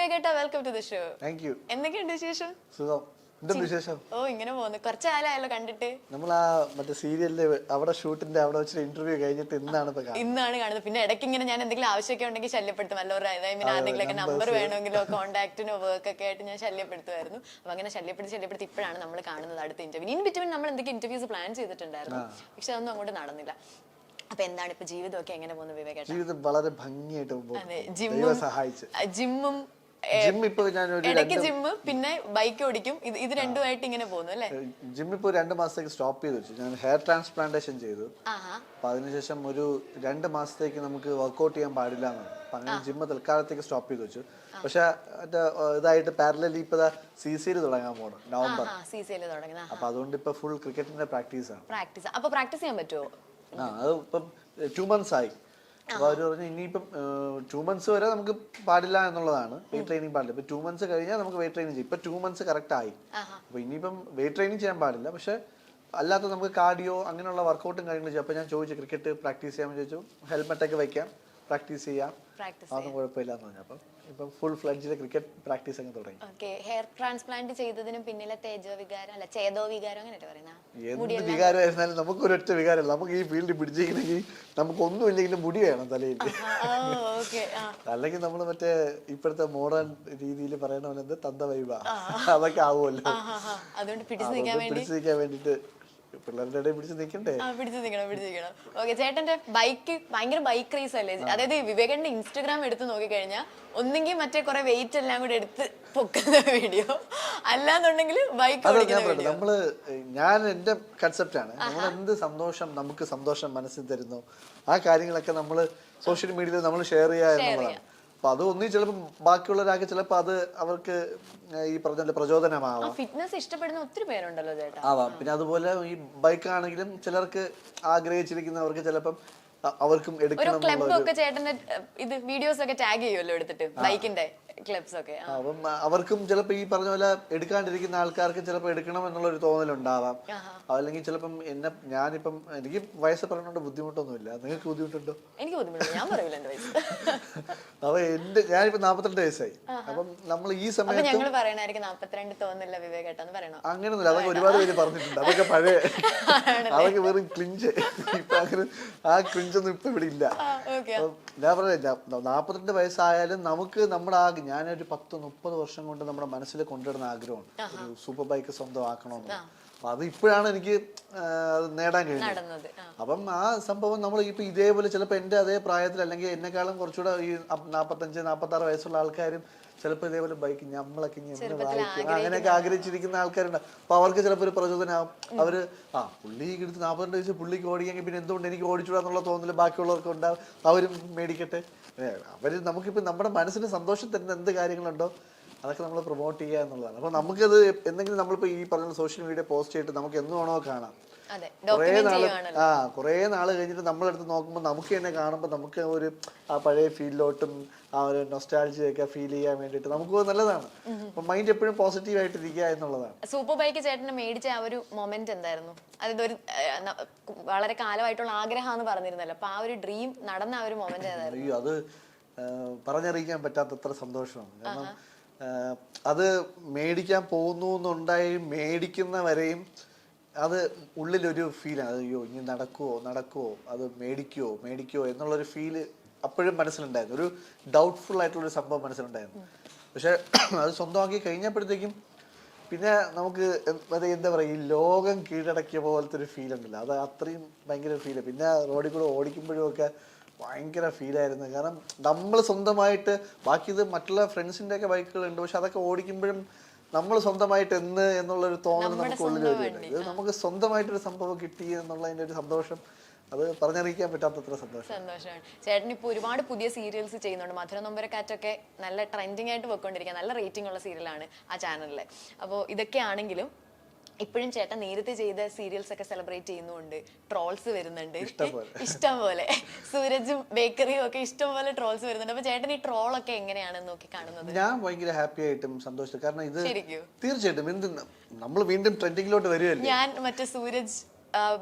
വിവേകേട്ടാ, welcome to the show. Thank you. എന്തൊക്കെയുണ്ട് വിശേഷം? സുഖം. എന്താ വിശേഷം? ഓ, ഇങ്ങനെ പോകുന്നു. കുറച്ച് കാലമായല്ലോ കണ്ടിട്ട്. നമ്മൾ ആ മറ്റേ സീരിയലിലെ അവിടെ ഷൂട്ടിന്റെ അവിടെ വെച്ചിട്ട് ഇന്റർവ്യൂ കഴിഞ്ഞിട്ട് ഇന്നാണ് കാണുന്നത്. പിന്നെ ഇടയ്ക്ക് ഇങ്ങനെ ഞാൻ എന്തെങ്കിലും ആവശ്യമൊക്കെ ഉണ്ടെങ്കിൽ ശല്യപ്പെടുത്തും. വല്ലവരും ആരെങ്കിലൊക്കെ നമ്പർ വേണമെങ്കിലോ കോൺടാക്റ്റിനോ വർക്ക് ഒക്കെ ആയിട്ട് ഞാൻ ശല്യപ്പെടുത്തുമായിരുന്നു. അപ്പൊ അങ്ങനെ ശല്യപ്പെടുത്തി ഇപ്പോഴാണ് നമ്മൾ കാണുന്നത് അടുത്ത ഇന്റർവ്യൂ. ഇൻ ബിറ്റ്വീൻ നമ്മൾ എന്തൊക്കെ ഇന്റർവ്യൂസ് പ്ലാൻ ചെയ്തിട്ടുണ്ടായിരുന്നു, പക്ഷെ അതൊന്നും അങ്ങോട്ട് നടന്നില്ല. അപ്പൊ എന്താണ് ഇപ്പൊ ജീവിതമൊക്കെ എങ്ങനെ പോകുന്നത് വിവേകേട്ടാ? ജീവിതം വളരെ ഭംഗിയായിട്ട് ജിമ്മും ഇടയ്ക്ക് ജിമ്മ്, പിന്നെ ബൈക്ക് ഓടിക്കും. ഇത് രണ്ടുമായിട്ട് ഇങ്ങനെ പോകുന്നു അല്ലേ? ജിം ഇപ്പൊ 2 മാസത്തേക്ക് സ്റ്റോപ്പ് ചെയ്ത് വെച്ചു. ഞാൻ ഹെയർ ട്രാൻസ്പ്ലാന്റേഷൻ ചെയ്തു. അപ്പൊ അതിനുശേഷം ഒരു 2 മാസത്തേക്ക് നമുക്ക് വർക്ക്ഔട്ട് ചെയ്യാൻ പാടില്ല എന്നാണ്. അപ്പൊ അങ്ങനെ ജിമ്മ് തൽക്കാലത്തേക്ക് സ്റ്റോപ്പ് ചെയ്ത് വെച്ചു. പക്ഷെ ഇതായിട്ട് പാരലലി ഇപ്പൊ CCL തുടങ്ങാൻ പോകണം നവംബർ. അപ്പൊ അതുകൊണ്ട് ഇപ്പൊ ഫുൾ ക്രിക്കറ്റിന്റെ പ്രാക്ടീസ് ആണ്. അപ്പൊ പ്രാക്ടീസ് ചെയ്യാൻ പറ്റുമോ? അത് ഇപ്പം 2 months ആയി. അപ്പൊ അവര് പറഞ്ഞു ഇനിയിപ്പം 2 months വരെ നമുക്ക് പാടില്ല എന്നുള്ളതാണ്. വെയിറ്റ് ട്രെയിനിങ് പാടില്ല. ഇപ്പൊ 2 months കഴിഞ്ഞാൽ നമുക്ക് വെയിറ്റ് ട്രെയിനിങ് ചെയ്യും. ഇപ്പൊ 2 months കറക്റ്റ് ആയി. അപ്പൊ ഇനിയിപ്പം വെയിറ്റ് ട്രെയിനിങ് ചെയ്യാൻ പാടില്ല, പക്ഷെ അല്ലാത്ത നമുക്ക് കാർഡിയോ അങ്ങനെയുള്ള വർക്കൗട്ടും കാര്യങ്ങളും ചെയ്യാം. അപ്പൊ ഞാൻ ചോദിച്ചു ക്രിക്കറ്റ് പ്രാക്ടീസ് ചെയ്യാൻ ചോദിച്ചു. ഹെൽമെറ്റ് ഒക്കെ വെക്കാം, പ്രാക്ടീസ് ചെയ്യാം, അതൊന്നും കുഴപ്പമില്ലാന്ന് പറഞ്ഞു. അപ്പം ഇപ്പം ഫുൾ ഫ്ലഡ്ജിലെ ക്രിക്കറ്റ് പ്രാക്ടീസ് അങ്ങ് തുടങ്ങി. ഹെയർ ട്രാൻസ്പ്ലാന്റ് ചെയ്തതിനും പിന്നിലെ ചേതോ വികാരം അങ്ങനെയല്ലേ പറയുന്നത്? എന്ത് വികാരമായിരുന്നാലും നമുക്ക് ഒരൊറ്റ വികാരമല്ല. നമുക്ക് ഈ ഫീൽഡിൽ പിടിച്ചിരിക്കണമെങ്കിൽ നമുക്ക് ഒന്നും ഇല്ലെങ്കിലും മുടി വേണം തലയിൽ. അല്ലെങ്കിൽ നമ്മൾ മറ്റേ ഇപ്പോഴത്തെ മോഡേൺ രീതിയിൽ പറയണ പോലെ എന്ത് തന്ത വൈബ അതൊക്കെ ആവുമല്ലോ. അതുകൊണ്ട് പിടിച്ചു നിൽക്കാൻ വേണ്ടിട്ട് പിള്ളേരുടെ ഇടയിൽ പിടിച്ചു നിൽക്കണ്ടേ? പിടിച്ചു നിൽക്കണം. ഓക്കെ, ചേട്ടന്റെ ബൈക്ക് ഭയങ്കര ബൈക്ക് റേസ് അല്ലേ? അതായത് വിവേകന്റെ ഇൻസ്റ്റഗ്രാം എടുത്ത് നോക്കിക്കഴിഞ്ഞാൽ ഒന്നെങ്കിൽ മറ്റേ കുറെ വെയിറ്റ് എല്ലാം കൂടെ എടുത്ത് പൊക്കുന്ന വീഡിയോ, അല്ലാന്നുണ്ടെങ്കിൽ ബൈക്ക് ഓടിക്കുന്ന. ഞാൻ എന്റെ കൺസെപ്റ്റ് ആണ്, നമ്മൾ എന്ത് സന്തോഷം നമുക്ക് സന്തോഷം മനസ്സിൽ തരുന്നു ആ കാര്യങ്ങളൊക്കെ നമ്മൾ സോഷ്യൽ മീഡിയയിൽ നമ്മൾ ഷെയർ ചെയ്യുക എന്നുള്ളതാണ്. അപ്പൊ അത് ഒന്നും ചിലപ്പോൾ ബാക്കിയുള്ളവരാകെ ചിലപ്പോൾ അത് അവർക്ക് ഈ പറഞ്ഞ പ്രചോദനമാവാം. ഫിറ്റ്നസ് ഇഷ്ടപ്പെടുന്ന ഒത്തിരി പേരുണ്ടല്ലോ ചേട്ടാ. ആവാം. പിന്നെ അതുപോലെ ഈ ബൈക്ക് ആണെങ്കിലും ചിലർക്ക് ആഗ്രഹിച്ചിരിക്കുന്നവർക്ക് ചിലപ്പം അവർക്കും എടുക്കണം. വീഡിയോസ് ഒക്കെ ടാഗ് ചെയ്യുമല്ലോ എടുത്തിട്ട് ബൈക്കിന്റെ ക്ലിപ്സ് ഒക്കെ. അപ്പം അവർക്കും ചിലപ്പോൾ ഈ പറഞ്ഞ പോലെ എടുക്കാണ്ടിരിക്കുന്ന ആൾക്കാർക്ക് ചിലപ്പോൾ എടുക്കണം എന്നുള്ളൊരു തോന്നലുണ്ടാവാം. അല്ലെങ്കിൽ ചിലപ്പം ഞാനിപ്പം എനിക്ക് വയസ്സ് പറഞ്ഞുകൊണ്ട് ബുദ്ധിമുട്ടൊന്നുമില്ല. നിങ്ങൾക്ക് ബുദ്ധിമുട്ടുണ്ടോ? എനിക്ക് ബുദ്ധിമുട്ടുണ്ട്, ഞാൻ പറയൂല എന്റെ വയസ്സ്. അപ്പൊ ഞാനിപ്പോ 42 വയസ്സായി. അപ്പം നമ്മൾ ഈ സമയത്ത് ഞങ്ങൾ പറയണായിരിക്കും 42 തോന്നില്ല വിവേകേട്ടാന്ന് പറയണോ? അങ്ങനെയൊന്നുമില്ല. അതൊക്കെ ഒരുപാട് പേര് പറഞ്ഞിട്ടുണ്ട്. അതൊക്കെ പഴയ അതൊക്കെ വെറും ക്ലിഞ്ച്. ഇപ്പൊ അങ്ങനെ ആ ക്ലിഞ്ചൊന്നും ഇപ്പൊ ഇവിടെ ഇല്ല. ഞാൻ പറഞ്ഞ 42 വയസ്സായാലും നമുക്ക് നമ്മുടെ ഞാനൊരു 10-30 വർഷം കൊണ്ട് നമ്മുടെ മനസ്സിൽ കൊണ്ടുവരുന്ന ആഗ്രഹമാണ് ഒരു സൂപ്പർ ബൈക്ക് സ്വന്തമാക്കണമെന്ന്. അപ്പൊ അത് ഇപ്പോഴാണ് എനിക്ക് നേടാൻ കഴിഞ്ഞത്. അപ്പം ആ സംഭവം നമ്മൾ ഇപ്പൊ ഇതേപോലെ ചിലപ്പോൾ എന്റെ അതേ പ്രായത്തിൽ അല്ലെങ്കിൽ എന്നെക്കാളും കുറച്ചുകൂടെ ഈ 45-46 വയസ്സുള്ള ആൾക്കാരും ചിലപ്പോൾ ഇതേപോലെ ബൈക്ക് നമ്മളൊക്കെ വായിക്കും അങ്ങനെയൊക്കെ ആഗ്രഹിച്ചിരിക്കുന്ന ആൾക്കാരുണ്ട്. അപ്പൊ അവർക്ക് ചിലപ്പോൾ ഒരു പ്രചോദനമാവും. അവര് പുള്ളിക്ക് എടുത്ത് 42 വയസ്സ് പുള്ളിക്ക് ഓടിയെങ്കിൽ പിന്നെ എന്തുകൊണ്ട് എനിക്ക് ഓടിച്ചൂടാന്നുള്ള തോന്നല് ബാക്കിയുള്ളവർക്ക് ഉണ്ടാവും. അവരും മേടിക്കട്ടെ. അവര് നമുക്കിപ്പോ നമ്മുടെ മനസ്സിന് സന്തോഷം തരുന്ന എന്ത് കാര്യങ്ങളുണ്ടോ അതൊക്കെ നമ്മൾ പ്രൊമോട്ട് ചെയ്യുക എന്നുള്ളതാണ്. അപ്പൊ നമുക്കത് എന്തെങ്കിലും നമ്മളിപ്പോ ഈ പറഞ്ഞ സോഷ്യൽ മീഡിയ പോസ്റ്റ് ചെയ്തിട്ട് നമുക്ക് എന്ന് വേണോ കാണാം. കുറേ നാള് കഴിഞ്ഞിട്ട് നമ്മളെടുത്ത് നോക്കുമ്പോൾ നമുക്ക് തന്നെ കാണുമ്പോൾ നമുക്ക് ഒരു ആ പഴയ ഫീലിലോട്ടും ആ ഒരു നൊസ്റ്റാൾജിയൊക്കെ ഫീൽ ചെയ്യാൻ വേണ്ടിട്ട് നമുക്ക് നല്ലതാണ്. അപ്പൊ മൈൻഡ് എപ്പോഴും പോസിറ്റീവ് ആയിട്ടിരിക്കുക എന്നുള്ളതാണ്. സൂപ്പർ ബൈക്ക് ചേട്ടന് മേടിച്ച ആ ഒരു മൊമെന്റ് എന്തായിരുന്നു? അതായത് ഒരു വളരെ കാലമായിട്ടുള്ള ആഗ്രഹമാണെന്ന് പറഞ്ഞിരുന്നല്ലോ. അപ്പൊ ആ ഒരു ഡ്രീം നടന്ന ആ ഒരു മൊമെന്റ് ഏതായിരുന്നു? അയ്യോ, അത് പറഞ്ഞറിയിക്കാൻ പറ്റാത്തത്ര സന്തോഷമാണ്. കാരണം അത് മേടിക്കാൻ പോകുന്നു എന്നുണ്ടായി മേടിക്കുന്നവരെയും അത് ഉള്ളിലൊരു ഫീലാണ്. അയ്യോ ഇനി നടക്കുവോ അത് മേടിക്കുവോ എന്നുള്ളൊരു ഫീല് അപ്പോഴും മനസ്സിലുണ്ടായിരുന്നു. ഒരു ഡൗട്ട്ഫുൾ ആയിട്ടുള്ളൊരു സംഭവം മനസ്സിലുണ്ടായിരുന്നു. പക്ഷെ അത് സ്വന്തമാക്കി കഴിഞ്ഞപ്പോഴത്തേക്കും പിന്നെ നമുക്ക് എന്താ പറയുക, ഈ ലോകം കീഴടക്കിയ പോലത്തെ ഒരു ഫീൽ ഉണ്ടല്ലോ. അത് അത്രയും ഭയങ്കര ഫീല്. പിന്നെ റോഡിൽ കൂടെ ഓടിക്കുമ്പോഴും ഒക്കെ ഭയങ്കര ഫീലായിരുന്നു. കാരണം നമ്മൾ സ്വന്തമായിട്ട് ബാക്കി ഇത് മറ്റുള്ള ഫ്രണ്ട്സിൻ്റെ ഒക്കെ ബൈക്കുകളുണ്ട്, പക്ഷെ അതൊക്കെ ഓടിക്കുമ്പോഴും നമ്മൾ സ്വന്തമായിട്ട് എന്നുള്ളൊരു തോന്നൽ നമുക്ക് ഉള്ളിൽ വരുന്നുണ്ട്. ഇത് നമുക്ക് സ്വന്തമായിട്ടൊരു സംഭവം കിട്ടി എന്നുള്ളതിന്റെ ഒരു സന്തോഷം അത് പറഞ്ഞറിയിക്കാൻ പറ്റാത്തത്ര സന്തോഷമാണ്. ചേട്ടൻ ഇപ്പോൾ ഒരുപാട് പുതിയ സീരിയൽസ് ചെയ്യുന്നുണ്ട്. മധുര നൊമ്പരക്കാറ്റൊക്കെ നല്ല ട്രെൻഡിങ് ആയിട്ട് പോയിക്കൊണ്ടിരിക്കുക. നല്ല റേറ്റിംഗ് ഉള്ള സീരിയലാണ് ആ ചാനലില്. അപ്പോൾ ഇതൊക്കെ ആണെങ്കിലും ഇപ്പോഴും ചേട്ടൻ നേരത്തെ ചെയ്ത സീരിയൽസ് ഒക്കെ സെലിബ്രേറ്റ് ചെയ്യുന്നുണ്ട്. ട്രോൾസ് വരുന്നുണ്ട് ഇഷ്ടം പോലെ. സൂരജും ബേക്കറിയും ഒക്കെ ഇഷ്ടം പോലെ ട്രോൾസ് വരുന്നുണ്ട്. അപ്പൊ ചേട്ടൻ ഈ ട്രോളൊക്കെ എങ്ങനെയാണ് നോക്കി കാണുന്നത്? ഞാൻ ഭയങ്കര ഹാപ്പി ആയിട്ടും സന്തോഷം. കാരണം ഇത് തീർച്ചയായിട്ടും നമ്മൾ വീണ്ടും ട്രെൻഡിങ്ങിലോട്ട് വരുമല്ലേ. ഞാൻ മറ്റേ സൂരജ്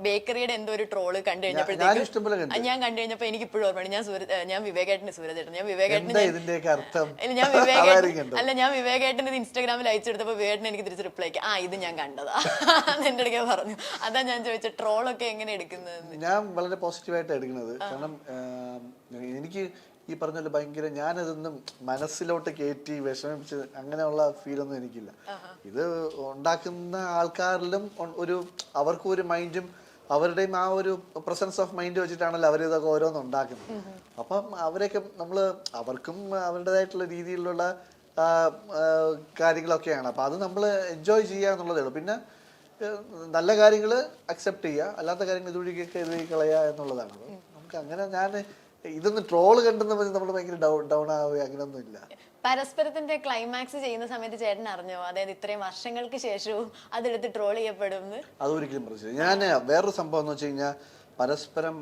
ബേക്കറിയുടെ എന്തോ ഒരു ട്രോള് കണ്ടു ഞാനും കഴിഞ്ഞപ്പോഴത്തേക്ക് ഇഷ്ടംപോലെ കണ്ടു. ഞാൻ കണ്ടു കഴിഞ്ഞപ്പോ എനിക്ക് ഇപ്പോഴും ഓർമ്മയാണ്. ഞാൻ വിവേകേട്ടന് സൂരജേട്ടൻ ഞാൻ എന്താ വിവേകേട്ടന് ഇതിന്റെയൊക്കെ അർത്ഥം? ഇല്ല, ഞാൻ അതായിരിക്കും കണ്ടത്. ഞാൻ വിവേകേട്ടന് ഇത് ഇൻസ്റ്റാഗ്രാമിൽ അയച്ചെടുത്തപ്പോ വിവേകേട്ടൻ എനിക്ക് തിരിച്ച് റിപ്ലൈ ഇത് ഞാൻ കണ്ടതാ എന്റെ ഇടയ്ക്ക് പറഞ്ഞു. അതാ ഞാൻ ചോദിച്ച ട്രോളൊക്കെ എങ്ങനെ എടുക്കുന്നത്. ഞാൻ വളരെ പോസിറ്റീവായിട്ട് എടുക്കുന്നത്. കാരണം എനിക്ക് ഈ പറഞ്ഞ പോലെ ഭയങ്കര ഞാനതൊന്നും മനസ്സിലോട്ട് കയറ്റി വിഷമിച്ച് അങ്ങനെയുള്ള ഫീലൊന്നും എനിക്കില്ല. ഇത് ഉണ്ടാക്കുന്ന ആൾക്കാരിലും ഒരു അവർക്കും ഒരു മൈൻഡും അവരുടെയും ആ ഒരു പ്രസൻസ് ഓഫ് മൈൻഡ് വെച്ചിട്ടാണല്ലോ അവർ ഇതൊക്കെ ഓരോന്ന് ഉണ്ടാക്കുന്നത്. അപ്പം അവരൊക്കെ അവർക്കും അവരുടേതായിട്ടുള്ള രീതിയിലുള്ള കാര്യങ്ങളൊക്കെയാണ്. അപ്പം അത് നമ്മൾ എൻജോയ് ചെയ്യുക എന്നുള്ളതേ ഉള്ളൂ. പിന്നെ നല്ല കാര്യങ്ങൾ അക്സെപ്റ്റ് ചെയ്യുക, അല്ലാത്ത കാര്യങ്ങൾ ഇതുവഴിക്കൊക്കെ എഴുതി കളയുക എന്നുള്ളതാണ്. നമുക്ക് അങ്ങനെ ഞാൻ ഇതൊന്ന് ട്രോള് കണ്ടെന്ന് പറഞ്ഞ് നമ്മൾ ഭയങ്കര ഡൗൺ ആവുക അങ്ങനെയൊന്നും ഇല്ല. പരസ്പരത്തിന്റെ ക്ലൈമാക്സ് ചെയ്യുന്ന സമയത്ത് ചേട്ടൻ അറിഞ്ഞോ? അതായത് ഇത്രയും വർഷങ്ങൾക്ക് ശേഷവും അതെടുത്ത് ട്രോൾ ചെയ്യപ്പെടും? അതൊരിക്കലും പ്രശ്നമില്ല. ഞാൻ വേറൊരു സംഭവം എന്ന് വെച്ച് കഴിഞ്ഞാൽ പരസ്പരം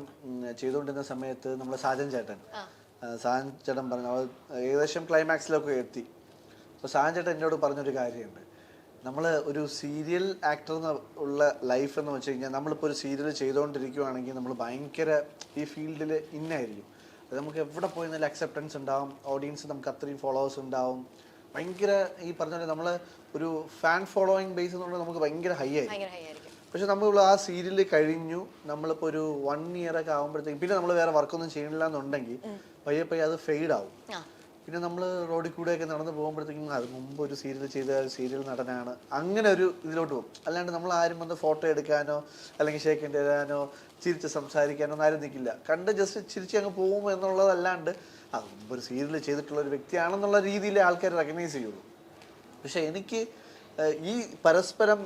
ചെയ്തുകൊണ്ടിരുന്ന സമയത്ത് നമ്മുടെ സാജൻ ചേട്ടൻ പറഞ്ഞു ഏകദേശം ക്ലൈമാക്സിലൊക്കെ എത്തി. അപ്പോൾ സാജൻ ചേട്ടൻ എന്നോട് പറഞ്ഞൊരു കാര്യമുണ്ട്. നമ്മൾ ഒരു സീരിയൽ ആക്ടർ ഉള്ള ലൈഫ് എന്ന് വെച്ച് കഴിഞ്ഞാൽ നമ്മളിപ്പോൾ ഒരു സീരിയൽ ചെയ്തുകൊണ്ടിരിക്കുകയാണെങ്കിൽ നമ്മൾ ഭയങ്കര ഈ ഫീൽഡിൽ ഇന്നായിരിക്കും. അത് നമുക്ക് എവിടെ പോയി നല്ല അക്സെപ്റ്റൻസ് ഉണ്ടാവും, ഓഡിയൻസ് നമുക്ക് അത്രയും ഫോളോവേഴ്സ് ഉണ്ടാവും, ഭയങ്കര ഈ പറഞ്ഞ പോലെ നമ്മൾ ഒരു ഫാൻ ഫോളോയിങ് ബേസ് എന്ന് പറഞ്ഞാൽ നമുക്ക് ഭയങ്കര ഹൈ ആയിരിക്കും. പക്ഷെ നമ്മൾ ആ സീരിയൽ കഴിഞ്ഞു നമ്മളിപ്പോൾ ഒരു 1 year ഒക്കെ ആകുമ്പോഴത്തേക്കും പിന്നെ നമ്മൾ വേറെ വർക്കൊന്നും ചെയ്യണില്ല എന്നുണ്ടെങ്കിൽ പയ്യെ അത് ഫെയ്ഡ് ആവും. പിന്നെ നമ്മൾ റോഡിൽ കൂടെയൊക്കെ നടന്ന് പോകുമ്പോഴത്തേക്കും അത് മുമ്പ് ഒരു സീരിയൽ ചെയ്ത സീരിയൽ നടനാണ് അങ്ങനെ ഒരു ഇതിലോട്ട് പോകും. അല്ലാണ്ട് നമ്മൾ ആരും വന്ന് ഫോട്ടോ എടുക്കാനോ അല്ലെങ്കിൽ ഷേക്ക് ഹാൻഡ് തരാനോ ചിരിച്ച് സംസാരിക്കാനോ ഒന്നും ആരും നിൽക്കില്ല. കണ്ട് ജസ്റ്റ് ചിരിച്ച് അങ്ങ് പോകും എന്നുള്ളതല്ലാണ്ട് അത് മുമ്പ് ഒരു സീരിയൽ ചെയ്തിട്ടുള്ള ഒരു വ്യക്തിയാണെന്നുള്ള രീതിയിൽ ആൾക്കാർ റെക്കഗ്നൈസ് ചെയ്യുള്ളൂ. പക്ഷെ എനിക്ക് ഈ പരസ്പരം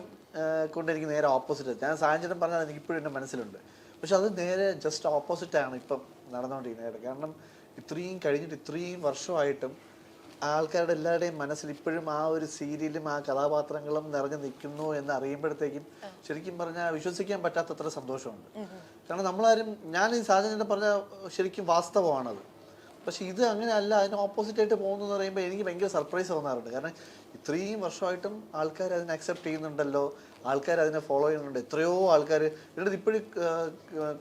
കൊണ്ട് എനിക്ക് നേരെ ഓപ്പോസിറ്റ്. ഞാൻ സാഹചര്യം പറഞ്ഞാൽ എനിക്ക് ഇപ്പോഴും എൻ്റെ മനസ്സിലുണ്ട്. പക്ഷെ അത് നേരെ ജസ്റ്റ് ഓപ്പോസിറ്റാണ് ഇപ്പം നടന്നുകൊണ്ടിരിക്കുന്നത്. കാരണം ഇത്രയും കഴിഞ്ഞിട്ട് ഇത്രയും വർഷമായിട്ടും ആൾക്കാരുടെ എല്ലാവരുടെയും മനസ്സിൽ ഇപ്പോഴും ആ ഒരു സീരിയലും ആ കഥാപാത്രങ്ങളും നിറഞ്ഞു നിൽക്കുന്നു എന്ന് അറിയുമ്പോഴത്തേക്കും ശരിക്കും പറഞ്ഞാൽ വിശ്വസിക്കാൻ പറ്റാത്തത്ര സന്തോഷമുണ്ട്. കാരണം നമ്മളാരും ഞാൻ ഈ സാഹചര്യം പറഞ്ഞാൽ ശരിക്കും വാസ്തവമാണത്. പക്ഷെ ഇത് അങ്ങനെ അല്ല, അതിന് ഓപ്പോസിറ്റായിട്ട് പോകുന്നു എന്ന് പറയുമ്പോൾ എനിക്ക് ഭയങ്കര സർപ്രൈസ് തോന്നാറുണ്ട്. കാരണം ഇത്രയും വർഷമായിട്ടും ആൾക്കാർ അതിനെ അക്സെപ്റ്റ് ചെയ്യുന്നുണ്ടല്ലോ, ആൾക്കാർ അതിനെ ഫോളോ ചെയ്യുന്നുണ്ട്. എത്രയോ ആൾക്കാർ എൻ്റെ അടുത്ത് ഇപ്പോഴും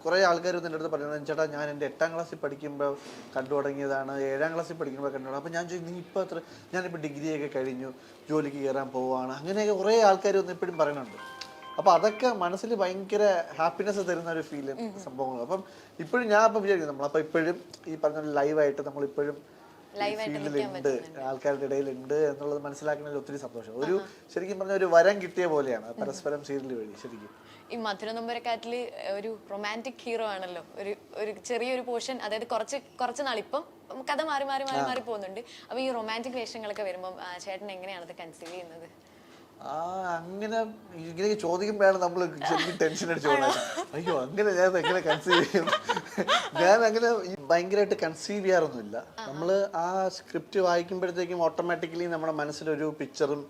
കുറേ ആൾക്കാർ എൻ്റെ അടുത്ത് പറയുന്നത് ചേട്ടാ ഞാൻ എൻ്റെ 8ാം ക്ലാസ്സിൽ പഠിക്കുമ്പോൾ കണ്ടു തുടങ്ങിയതാണ്, 7ാം ക്ലാസ്സിൽ പഠിക്കുമ്പോൾ കണ്ടു തുടങ്ങി. അപ്പോൾ ഞാൻ ചോദിച്ചു നീ ഇപ്പോൾ ഞാനിപ്പോൾ ഡിഗ്രിയൊക്കെ കഴിഞ്ഞു ജോലിക്ക് കയറാൻ പോവുകയാണ്, അങ്ങനെയൊക്കെ കുറേ ആൾക്കാർ ഒന്ന് ഇപ്പോഴും പറയുന്നുണ്ട്. അപ്പോൾ അതൊക്കെ മനസ്സിൽ ഭയങ്കര ഹാപ്പിനെസ് തരുന്ന ഒരു ഫീലും സംഭവങ്ങൾ. അപ്പം ഇപ്പോഴും ഞാൻ അപ്പം വിചാരിക്കുന്നു നമ്മളപ്പോൾ ഇപ്പോഴും ഈ പറഞ്ഞ ലൈവായിട്ട് നമ്മളിപ്പോഴും ഫീൽഡിലുണ്ട്, ആൾക്കാരുടെ ഇടയിലുണ്ട് എന്നുള്ളത് മനസ്സിലാക്കുന്നതിൽ ഒത്തിരി സന്തോഷം. ഒരു ശരിക്കും പറഞ്ഞ ഒരു വരം കിട്ടിയ പോലെയാണ് പരസ്പരം സീരിയൽ വഴി. ശരിക്കും ഈ മധുരനൊമ്പരക്കാറ്റില് ഒരു റൊമാൻറ്റിക് ഹീറോ ആണല്ലോ, ഒരു ചെറിയൊരു പോർഷൻ, അതായത് കുറച്ച് നാളിപ്പം കഥ മാറി മാറി മാറി മാറി പോകുന്നുണ്ട്. അപ്പൊ ഈ റൊമാൻറ്റിക് വേഷങ്ങളൊക്കെ വരുമ്പോൾ ചേട്ടൻ എങ്ങനെയാണ് അത് കൺസീവ് ചെയ്യുന്നത്? അങ്ങനെ ഇങ്ങനെ ചോദിക്കുമ്പോഴാണ് നമ്മൾ ശരിക്കും ടെൻഷൻ അടിച്ചു പോകുന്നത്. അയ്യോ അങ്ങനെ ഞാൻ എങ്ങനെ കൺസീവ് ചെയ്യും? ഞാൻ അങ്ങനെ ഭയങ്കരമായിട്ട് കൺസീവ് ചെയ്യാറൊന്നുമില്ല. നമ്മൾ ആ സ്ക്രിപ്റ്റ് വായിക്കുമ്പോഴത്തേക്കും ഓട്ടോമാറ്റിക്കലി നമ്മുടെ മനസ്സിലൊരു പിക്ചറും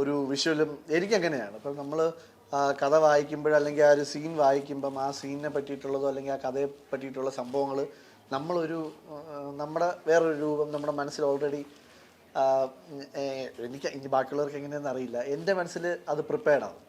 ഒരു വിഷ്വലും എനിക്കങ്ങനെയാണ്. അപ്പം നമ്മൾ കഥ വായിക്കുമ്പോൾ അല്ലെങ്കിൽ ആ ഒരു സീൻ വായിക്കുമ്പം ആ സീനിനെ പറ്റിയിട്ടുള്ളതോ അല്ലെങ്കിൽ ആ കഥയെ പറ്റിയിട്ടുള്ള സംഭവങ്ങൾ നമ്മുടെ വേറൊരു രൂപം നമ്മുടെ മനസ്സിൽ ഓൾറെഡി എനിക്ക് ഇനി ബാക്കിയുള്ളവർക്ക് എങ്ങനെയാണെന്ന് അറിയില്ല, എൻ്റെ മനസ്സിൽ അത് പ്രിപ്പയർഡ് ആവും.